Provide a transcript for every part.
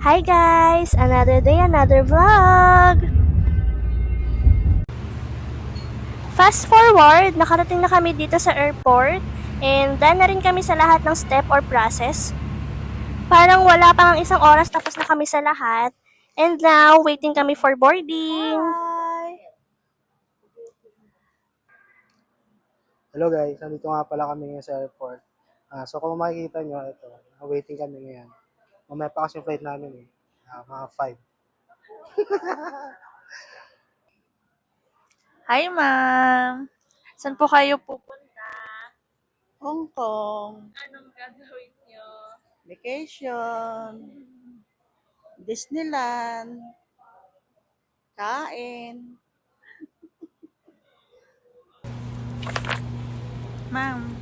Hi guys! Another day, another vlog! Fast forward, nakarating na kami dito sa airport and done na rin kami sa lahat ng step or process. Parang wala pang isang oras tapos na kami sa lahat. And now, waiting kami for boarding. Hi! Hello guys, nandito nga pala kami ngayon sa airport. So kung makikita nyo, ito, waiting kami ngayon. Mamaya pa kasi yung flight namin mga 5. Hi, ma'am. Saan po kayo pupunta? Hong Kong, Anong gagawin niyo? vacation, Disneyland, kain. Ma'am.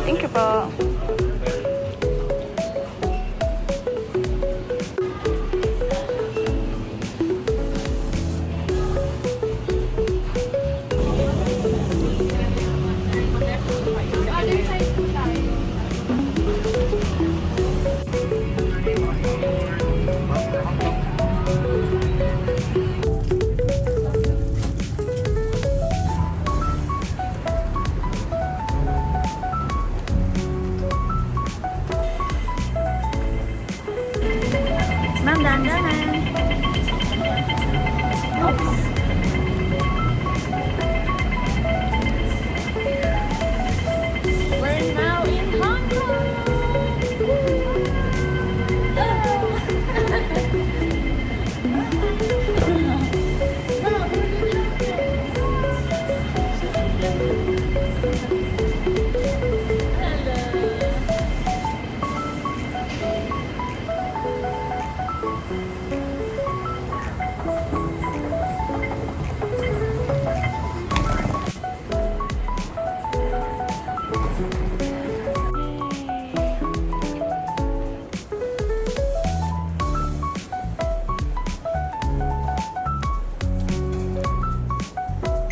Thank you po. Ma'am, dandanan. Oops. We're now in Hong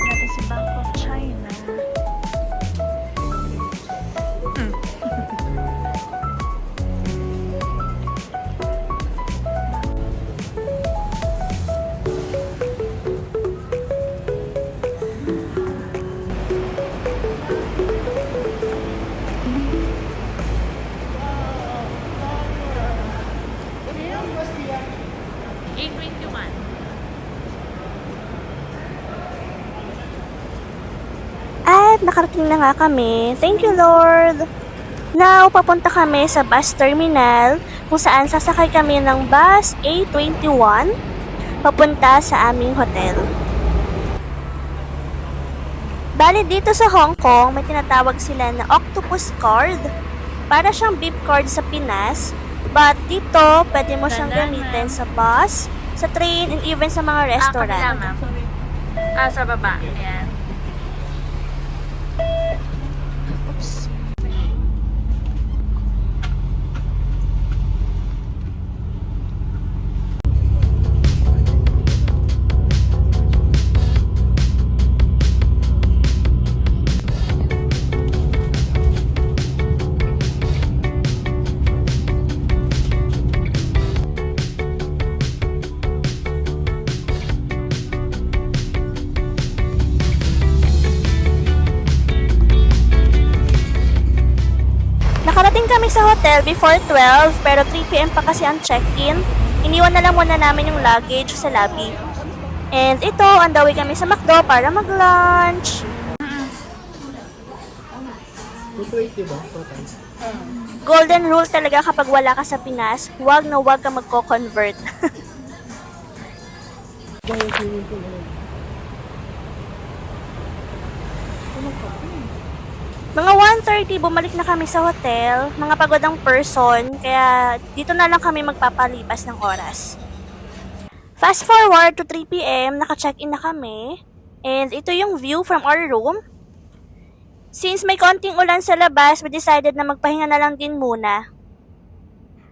Natin si Bank of China. A21. At nakarating na nga kami. Thank you, Lord! Now, papunta kami sa bus terminal kung saan sasakay kami ng bus A21 papunta sa aming hotel. Bali dito sa Hong Kong, may tinatawag sila na octopus card. Para siyang beep card sa Pinas. But dito, pwede mo siyang gamitin sa bus, sa train, and even sa mga Kabila, restaurant. ma'am. Sa baba. Ayan. Oops. Nakarating kami sa hotel before 12 pero 3 p.m. pa kasi ang check-in. Iniwan na lang muna namin yung luggage sa lobby. And ito, on the way kami sa McDo para mag-lunch. 220 ba? Total. Golden rule talaga kapag wala ka sa Pinas, huwag na huwag ka magko-convert. Mga 1:30 bumalik na kami sa hotel, mga pagod ang person, kaya dito na lang kami magpapalipas ng oras. Fast forward to 3 p.m., naka-check-in na kami. And ito yung view from our room. Since may konting ulan sa labas, we decided na magpahinga na lang din muna.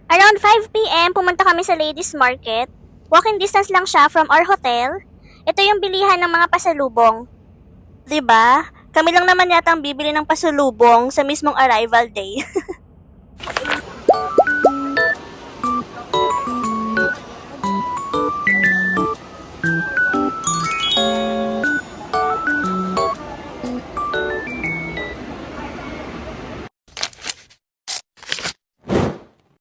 Around 5 p.m., pumunta kami sa Ladies Market. Walking distance lang siya from our hotel. Ito yung bilihan ng mga pasalubong. 'Di ba? Kami lang naman yata ang bibili ng pasalubong sa mismong arrival day.